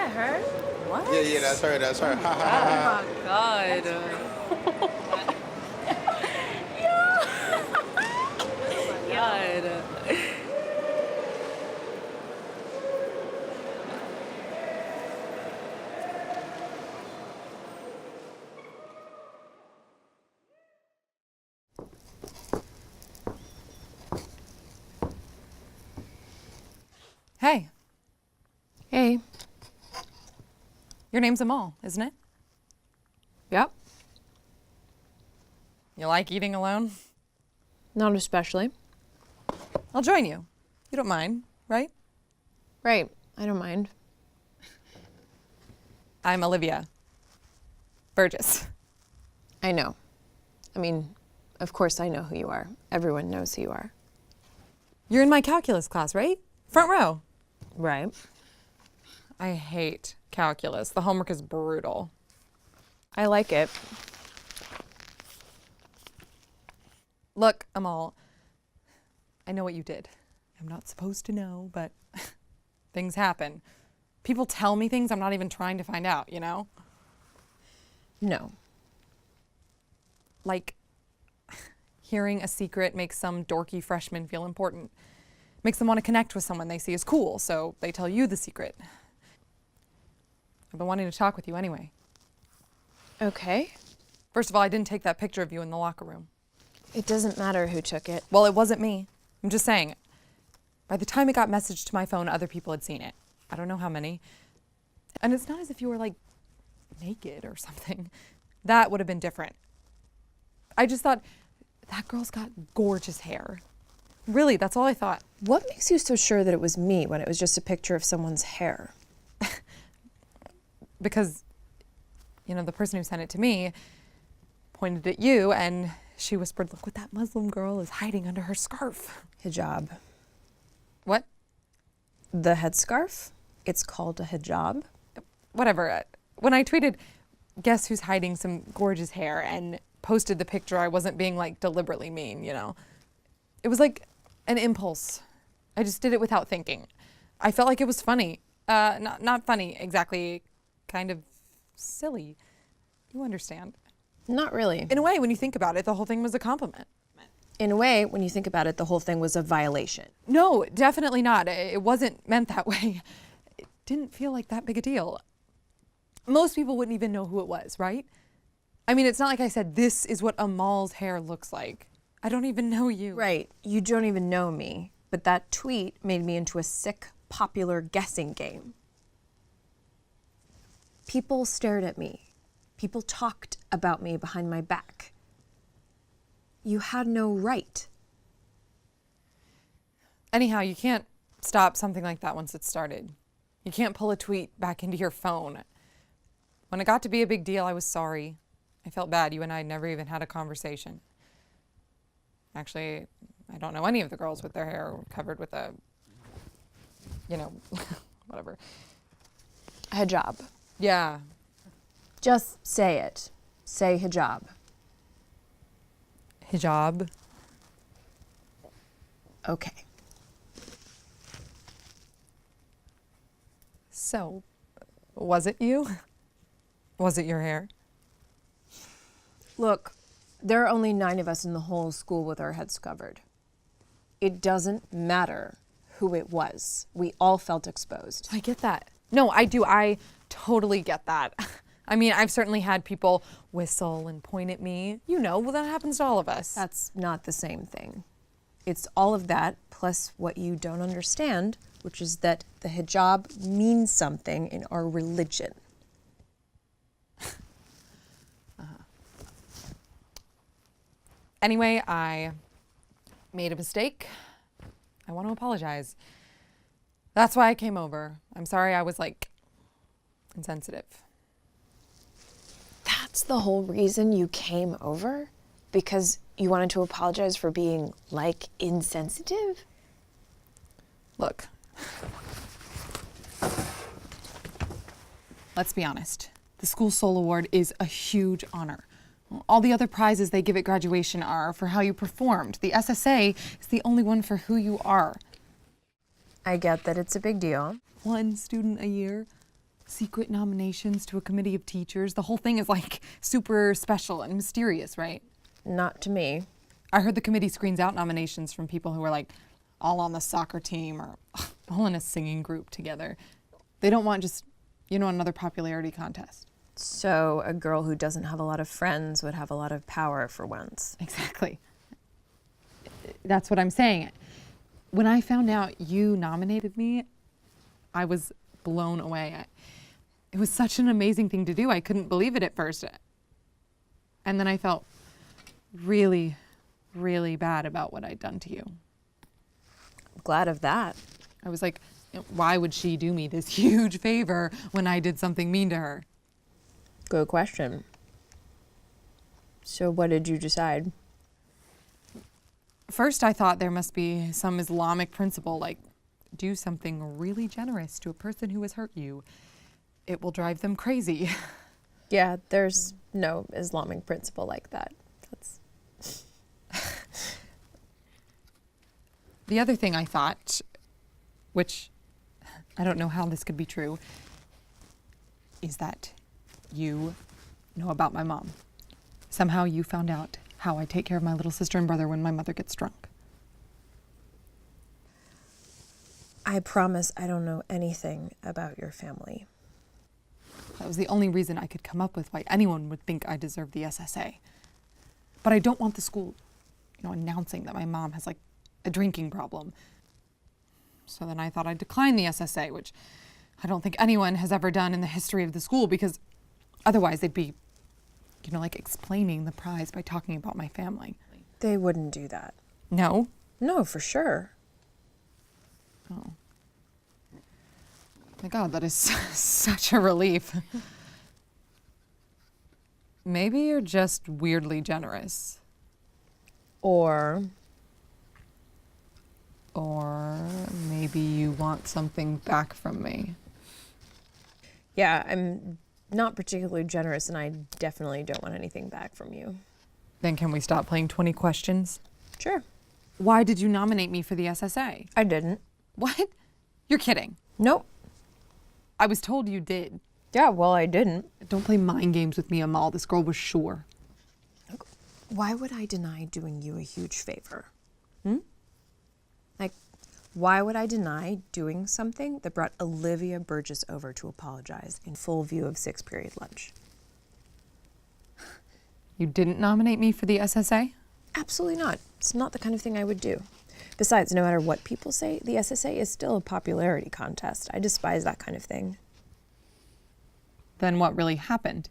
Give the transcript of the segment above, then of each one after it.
that her? What? Yeah, that's her. That's her. Ha ha ha. Oh my God. God. Hey. Hey. Your name's Amal, isn't it? Yep. You like eating alone? Not especially. I'll join you. You don't mind, right? Right. I don't mind. I'm Olivia. Burgess. I know. I mean, of course I know who you are. Everyone knows who you are. You're in my calculus class, right? Front row. Right. I hate calculus. The homework is brutal. I like it. Look, Amal, I know what you did. I'm not supposed to know, but things happen. People tell me things I'm not even trying to find out, you know? No. Like, hearing a secret makes some dorky freshman feel important. Makes them want to connect with someone they see as cool, so they tell you the secret. I've been wanting to talk with you anyway. Okay. First of all, I didn't take that picture of you in the locker room. It doesn't matter who took it. Well, it wasn't me. I'm just saying, by the time it got messaged to my phone, other people had seen it. I don't know how many. And it's not as if you were, like, naked or something. That would have been different. I just thought, that girl's got gorgeous hair. Really, that's all I thought. What makes you so sure that it was me when it was just a picture of someone's hair? Because, you know, the person who sent it to me pointed at you and she whispered, look what that Muslim girl is hiding under her scarf. Hijab. What? The headscarf? It's called a hijab. Whatever. When I tweeted, guess who's hiding some gorgeous hair, and posted the picture, I wasn't being like deliberately mean, you know. It was like an impulse. I just did it without thinking. I felt like it was funny. Not funny exactly, kind of silly. You understand. Not really. In a way, when you think about it, the whole thing was a compliment. In a way, when you think about it, the whole thing was a violation. No, definitely not. It wasn't meant that way. It didn't feel like that big a deal. Most people wouldn't even know who it was, right? I mean, it's not like I said, this is what Amal's hair looks like. I don't even know you. Right. You don't even know me. But that tweet made me into a sick, popular guessing game. People stared at me. People talked about me behind my back. You had no right. Anyhow, you can't stop something like that once it's started. You can't pull a tweet back into your phone. When it got to be a big deal, I was sorry. I felt bad. You and I never even had a conversation. Actually, I don't know any of the girls with their hair covered with a, you know, whatever. Hijab. Yeah. Just say it. Say hijab. Hijab. Okay. So, was it you? Was it your hair? Look, there are only 9 of us in the whole school with our heads covered. It doesn't matter who it was. We all felt exposed. I get that. No, I do. I totally get that. I mean, I've certainly had people whistle and point at me. You know, well, that happens to all of us. That's not the same thing. It's all of that plus what you don't understand, which is that the hijab means something in our religion. Anyway, I made a mistake. I want to apologize. That's why I came over. I'm sorry I was, like, insensitive. That's the whole reason you came over? Because you wanted to apologize for being, like, insensitive? Look. Let's be honest. The School Soul Award is a huge honor. All the other prizes they give at graduation are for how you performed. The SSA is the only one for who you are. I get that it's a big deal. 1 student a year. secret nominations to a committee of teachers. The whole thing is like super special and mysterious, right? Not to me. I heard the committee screens out nominations from people who are like all on the soccer team or all in a singing group together. They don't want just, another popularity contest. So a girl who doesn't have a lot of friends would have a lot of power for once. Exactly. That's what I'm saying. When I found out you nominated me, I was blown away. It was such an amazing thing to do. I couldn't believe it at first. And then I felt really, really bad about what I'd done to you. Glad of that. I was like, why would she do me this huge favor when I did something mean to her? Good question. So what did you decide? First, I thought there must be some Islamic principle, like do something really generous to a person who has hurt you. It will drive them crazy. Yeah, there's no Islamic principle like that. That's... The other thing I thought, which I don't know how this could be true, is that you know about my mom. Somehow you found out how I take care of my little sister and brother when my mother gets drunk. I promise I don't know anything about your family. That was the only reason I could come up with why anyone would think I deserve the SSA. But I don't want the school, announcing that my mom has like a drinking problem. So then I thought I'd decline the SSA, which I don't think anyone has ever done in the history of the school, because otherwise they'd be, like explaining the prize by talking about my family. They wouldn't do that. No? No, for sure. Oh. My God, that is such a relief. Maybe you're just weirdly generous. Or maybe you want something back from me. yeah, I'm not particularly generous, and I definitely don't want anything back from you. Then can we stop playing 20 questions? Sure. Why did you nominate me for the SSA? I didn't. What? You're kidding. Nope. I was told you did. Yeah, well, I didn't. Don't play mind games with me, Amal. This girl was sure. Why would I deny doing you a huge favor? Like, why would I deny doing something that brought Olivia Burgess over to apologize in full view of 6th period lunch? You didn't nominate me for the SSA? Absolutely not. It's not the kind of thing I would do. Besides, no matter what people say, the SSA is still a popularity contest. I despise that kind of thing. Then what really happened?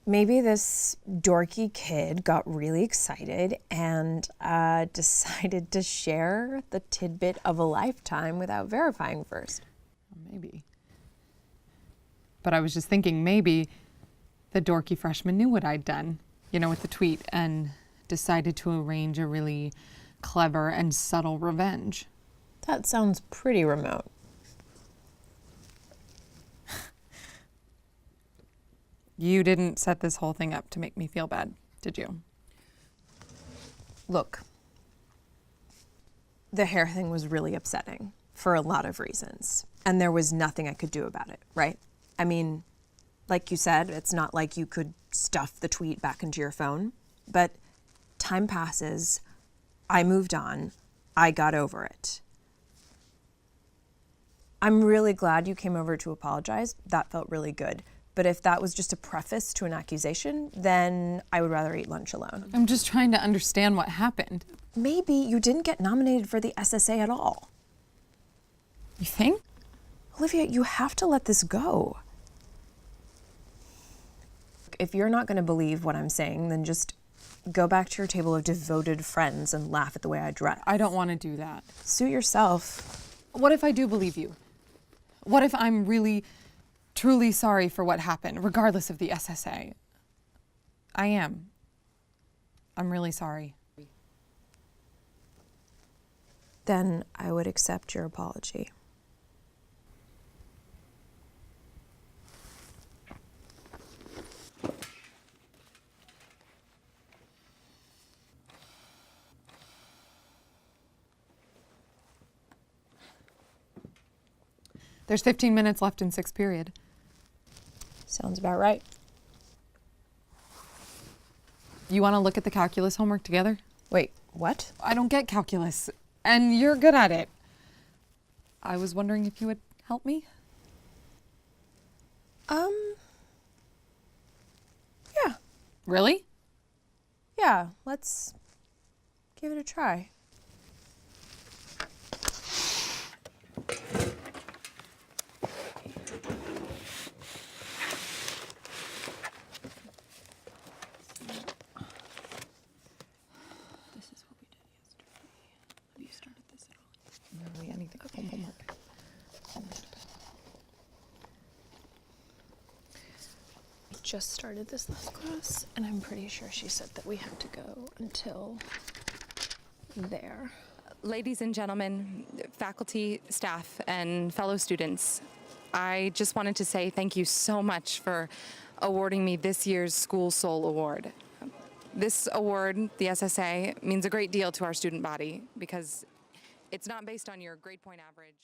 Maybe this dorky kid got really excited and decided to share the tidbit of a lifetime without verifying first. Maybe. But I was just thinking maybe the dorky freshman knew what I'd done, with the tweet, and decided to arrange a really clever and subtle revenge. That sounds pretty remote. You didn't set this whole thing up to make me feel bad, did you? Look, the hair thing was really upsetting for a lot of reasons, and there was nothing I could do about it, right? I mean, like you said, it's not like you could stuff the tweet back into your phone, but time passes, I moved on, I got over it. I'm really glad you came over to apologize. That felt really good. But if that was just a preface to an accusation, then I would rather eat lunch alone. I'm just trying to understand what happened. Maybe you didn't get nominated for the SSA at all. You think? Olivia, you have to let this go. If you're not going to believe what I'm saying, then just go back to your table of devoted friends and laugh at the way I dress. I don't want to do that. Suit yourself. What if I do believe you? What if I'm really, truly sorry for what happened, regardless of the SSA? I am. I'm really sorry. Then I would accept your apology. There's 15 minutes left in 6th period. Sounds about right. You want to look at the calculus homework together? Wait, what? I don't get calculus, and you're good at it. I was wondering if you would help me? Yeah. Really? Yeah, let's give it a try. Really, anything. Homework. I just started this last class, and I'm pretty sure she said that we had to go until there. Ladies and gentlemen, faculty, staff, and fellow students, I just wanted to say thank you so much for awarding me this year's School Soul Award. This award, the SSA, means a great deal to our student body because it's not based on your grade point average.